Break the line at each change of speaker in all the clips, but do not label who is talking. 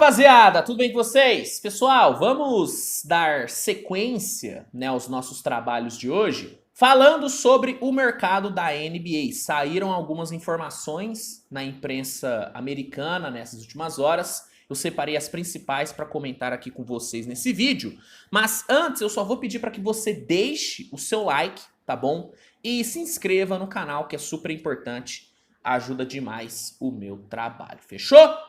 rapaziada, tudo bem com vocês? Pessoal, vamos dar sequência, né, aos nossos trabalhos de hoje, falando sobre o mercado da NBA. Saíram algumas informações na imprensa americana nessas últimas horas. Eu separei as principais para comentar aqui com vocês nesse vídeo. Mas antes, eu só vou pedir para que você deixe o seu like, tá bom? E se inscreva no canal, que é super importante. Ajuda demais o meu trabalho, fechou?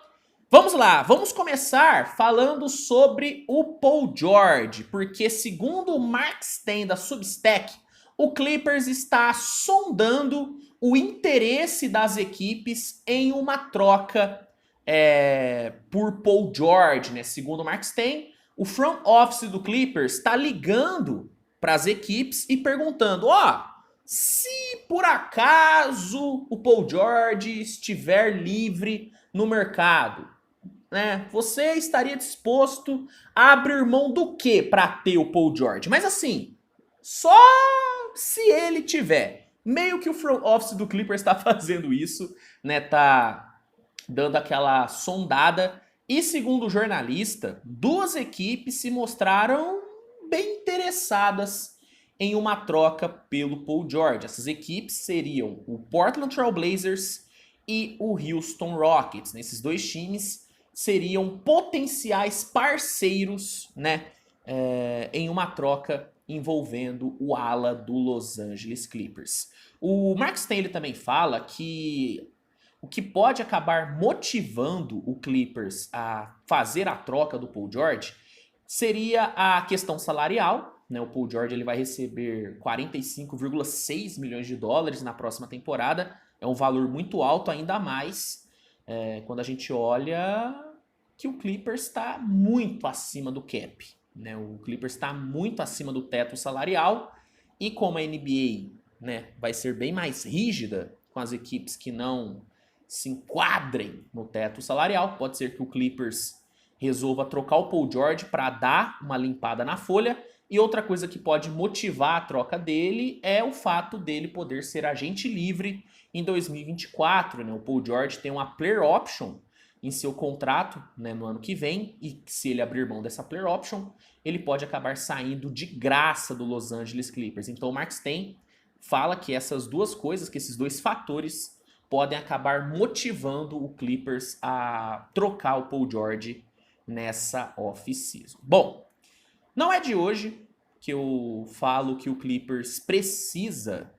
Vamos lá, vamos começar falando sobre o Paul George, porque segundo o Mark Stein da Substack, o Clippers está sondando o interesse das equipes em uma troca por Paul George, né? Segundo o Mark Stein, o front office do Clippers está ligando para as equipes e perguntando, se por acaso o Paul George estiver livre no mercado, né, você estaria disposto a abrir mão do que para ter o Paul George? Mas assim, só se ele tiver. Meio que o front office do Clippers está fazendo isso, né? Tá dando aquela sondada. E segundo o jornalista, duas equipes se mostraram bem interessadas em uma troca pelo Paul George. Essas equipes seriam o Portland Trail Blazers e o Houston Rockets. Esses dois times seriam potenciais parceiros, né, em uma troca envolvendo o ala do Los Angeles Clippers. O Mark Stein também fala que o que pode acabar motivando o Clippers a fazer a troca do Paul George seria a questão salarial, né? O Paul George ele vai receber 45,6 milhões de dólares na próxima temporada. É um valor muito alto, ainda mais quando a gente olha que o Clippers está muito acima do cap, né? O Clippers está muito acima do teto salarial e como a NBA, né, vai ser bem mais rígida com as equipes que não se enquadrem no teto salarial, pode ser que o Clippers resolva trocar o Paul George para dar uma limpada na folha. E outra coisa que pode motivar a troca dele é o fato dele poder ser agente livre em 2024, né? O Paul George tem uma player option em seu contrato, né, no ano que vem, e se ele abrir mão dessa player option, ele pode acabar saindo de graça do Los Angeles Clippers. Então o Mark Stein fala que essas duas coisas, que esses dois fatores podem acabar motivando o Clippers a trocar o Paul George nessa off-season. Bom, não é de hoje que eu falo que o Clippers precisa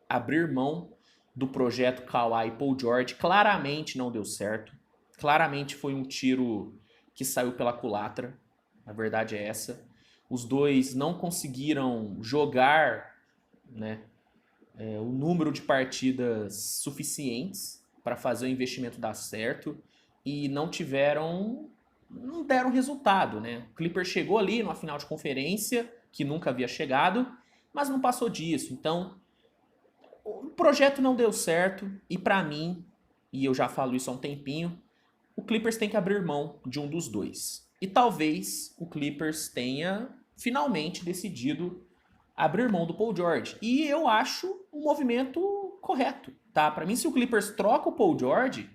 abrir mão do projeto Kawhi e Paul George. Claramente não deu certo. Claramente foi um tiro que saiu pela culatra. A verdade é essa. Os dois não conseguiram jogar, né, o número de partidas suficientes para fazer o investimento dar certo e não deram resultado, né? O Clippers chegou ali numa final de conferência que nunca havia chegado, mas não passou disso. Então, o projeto não deu certo e para mim, e eu já falo isso há um tempinho, o Clippers tem que abrir mão de um dos dois. E talvez o Clippers tenha finalmente decidido abrir mão do Paul George. E eu acho um movimento correto, tá? Para mim, se o Clippers troca o Paul George,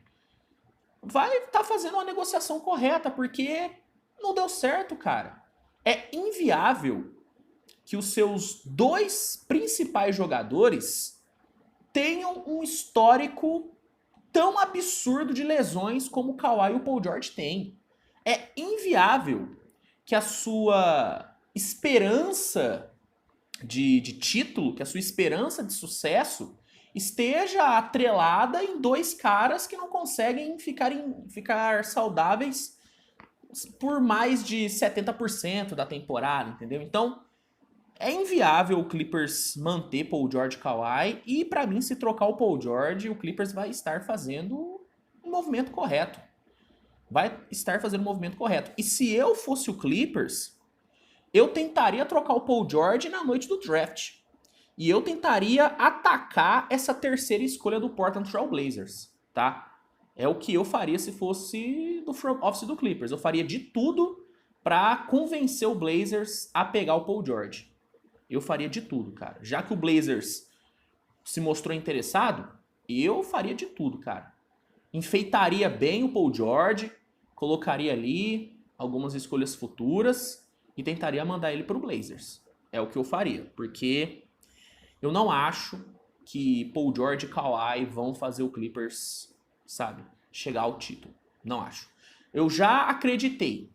vai estar fazendo uma negociação correta, porque não deu certo, cara. É inviável que os seus dois principais jogadores tenham um histórico tão absurdo de lesões como o Kawhi e o Paul George têm. É inviável que a sua esperança de título, que a sua esperança de sucesso esteja atrelada em dois caras que não conseguem ficar saudáveis por mais de 70% da temporada, entendeu? Então, é inviável o Clippers manter Paul George e Kawhi, e para mim, se trocar o Paul George, o Clippers vai estar fazendo um movimento correto. Vai estar fazendo um movimento correto. E se eu fosse o Clippers, eu tentaria trocar o Paul George na noite do draft. E eu tentaria atacar essa terceira escolha do Portland Trail Blazers, tá? É o que eu faria se fosse do front office do Clippers. Eu faria de tudo para convencer o Blazers a pegar o Paul George. Eu faria de tudo, cara. Já que o Blazers se mostrou interessado, eu faria de tudo, cara. Enfeitaria bem o Paul George, colocaria ali algumas escolhas futuras e tentaria mandar ele para o Blazers. É o que eu faria, porque eu não acho que Paul George e Kawhi vão fazer o Clippers, sabe, chegar ao título. Não acho. Eu já acreditei.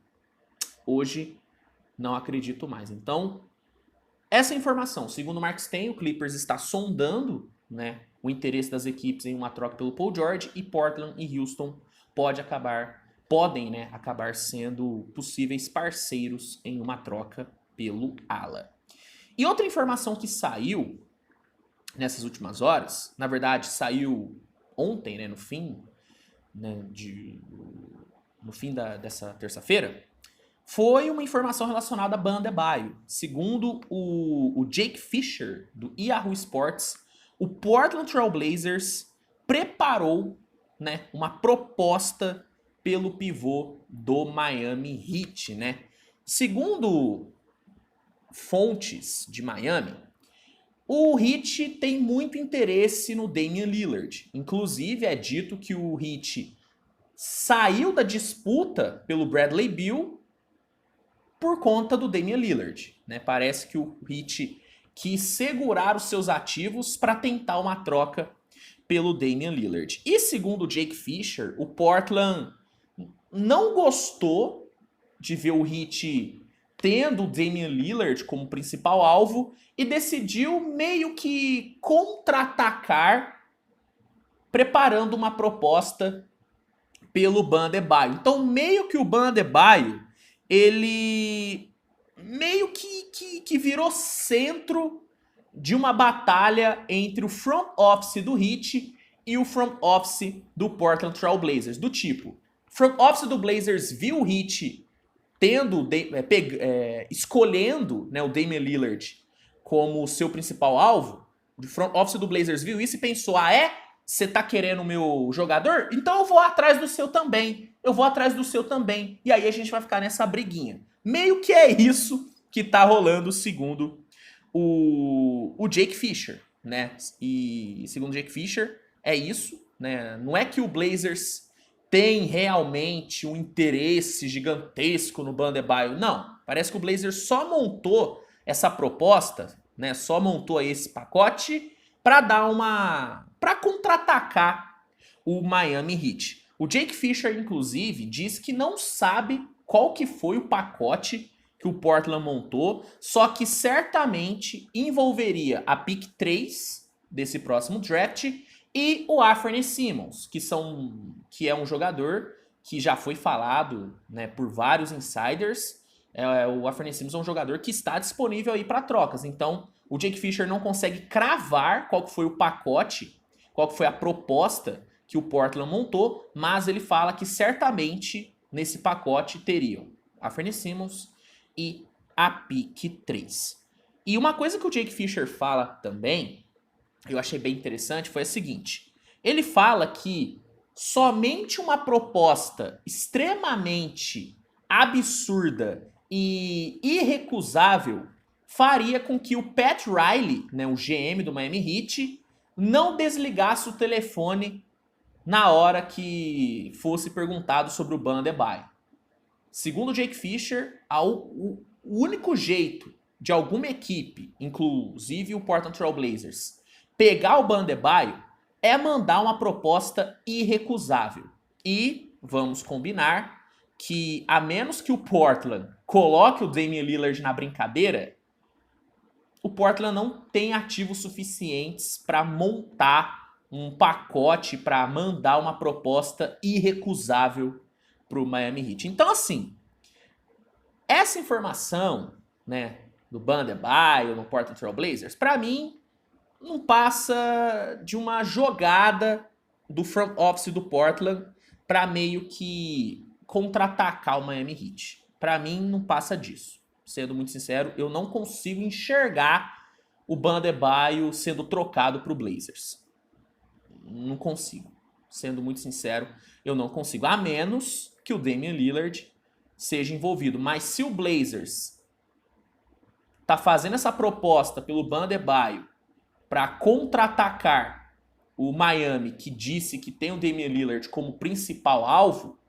Hoje não acredito mais. Então, essa informação, segundo o Mark Stein, o Clippers está sondando, né, o interesse das equipes em uma troca pelo Paul George, e Portland e Houston podem, né, acabar sendo possíveis parceiros em uma troca pelo ala. E outra informação que saiu nessas últimas horas, na verdade saiu ontem, né, no fim, né, dessa terça-feira, foi uma informação relacionada a Bam Adebayo. Segundo o Jake Fisher, do Yahoo Sports, o Portland Trail Blazers preparou, né, uma proposta pelo pivô do Miami Heat, né? Segundo fontes de Miami, o Heat tem muito interesse no Damian Lillard. Inclusive, é dito que o Heat saiu da disputa pelo Bradley Beal por conta do Damian Lillard, né? Parece que o Heat quis segurar os seus ativos para tentar uma troca pelo Damian Lillard. E segundo o Jake Fisher, o Portland não gostou de ver o Heat tendo o Damian Lillard como principal alvo e decidiu meio que contra-atacar, preparando uma proposta pelo Bam Adebayo. Então, meio que o Bam Adebayo, ele meio que virou centro de uma batalha entre o front office do Heat e o front office do Portland Trail Blazers. Do tipo, front office do Blazers viu o Heat escolhendo, né, o Damian Lillard como seu principal alvo. O front office do Blazers viu isso e pensou, você tá querendo o meu jogador? Então eu vou atrás do seu também. Eu vou atrás do seu também. E aí a gente vai ficar nessa briguinha. Meio que é isso que tá rolando, segundo o Jake Fisher, né? E segundo o Jake Fisher, é isso, né? Não é que o Blazers tem realmente um interesse gigantesco no Bam Adebayo. Não. Parece que o Blazers só montou essa proposta, né? Só montou esse pacote para contra-atacar o Miami Heat. O Jake Fisher, inclusive, diz que não sabe qual que foi o pacote que o Portland montou, só que certamente envolveria a pick 3 desse próximo draft e o Anfernee Simons, que é um jogador que já foi falado, né, por vários insiders. O Anfernee Simons é um jogador que está disponível aí para trocas. Então, o Jake Fisher não consegue cravar qual que foi o pacote, qual que foi a proposta que o Portland montou, mas ele fala que certamente nesse pacote teriam Anfernee Simons e a pick 3. E uma coisa que o Jake Fisher fala também, eu achei bem interessante, foi a seguinte. Ele fala que somente uma proposta extremamente absurda e irrecusável faria com que o Pat Riley, né, o GM do Miami Heat, não desligasse o telefone na hora que fosse perguntado sobre o Bam Adebayo. Segundo o Jake Fisher, o único jeito de alguma equipe, inclusive o Portland Trail Blazers, pegar o Bam Adebayo é mandar uma proposta irrecusável. E vamos combinar que, a menos que o Portland coloque o Damian Lillard na brincadeira, o Portland não tem ativos suficientes para montar um pacote para mandar uma proposta irrecusável para o Miami Heat. Então, assim, essa informação, né, do Bam Adebayo no Portland Trail Blazers, para mim, não passa de uma jogada do front office do Portland para meio que contra-atacar o Miami Heat. Para mim, não passa disso. Sendo muito sincero, eu não consigo enxergar o Bam Adebayo sendo trocado para o Blazers. Não consigo. Sendo muito sincero, eu não consigo. A menos que o Damian Lillard seja envolvido. Mas se o Blazers tá fazendo essa proposta pelo Bam Adebayo para contra-atacar o Miami, que disse que tem o Damian Lillard como principal alvo,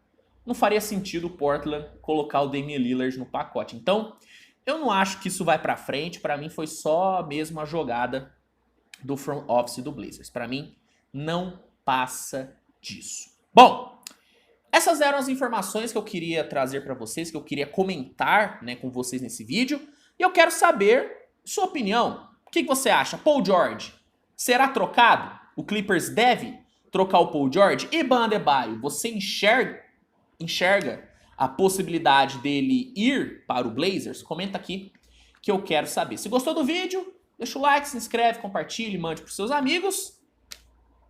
não faria sentido o Portland colocar o Damian Lillard no pacote. Então, eu não acho que isso vai pra frente. Pra mim, foi só mesmo a jogada do front office do Blazers. Pra mim, não passa disso. Bom, essas eram as informações que eu queria trazer pra vocês, que eu queria comentar, né, com vocês nesse vídeo. E eu quero saber sua opinião. O que você acha? Paul George será trocado? O Clippers deve trocar o Paul George? E Bam Adebayo, você enxerga a possibilidade dele ir para o Blazers? Comenta aqui que eu quero saber. Se gostou do vídeo, deixa o like, se inscreve, compartilhe, mande para seus amigos.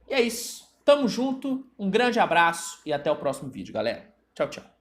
E é isso. Tamo junto, um grande abraço e até o próximo vídeo, galera. Tchau, tchau.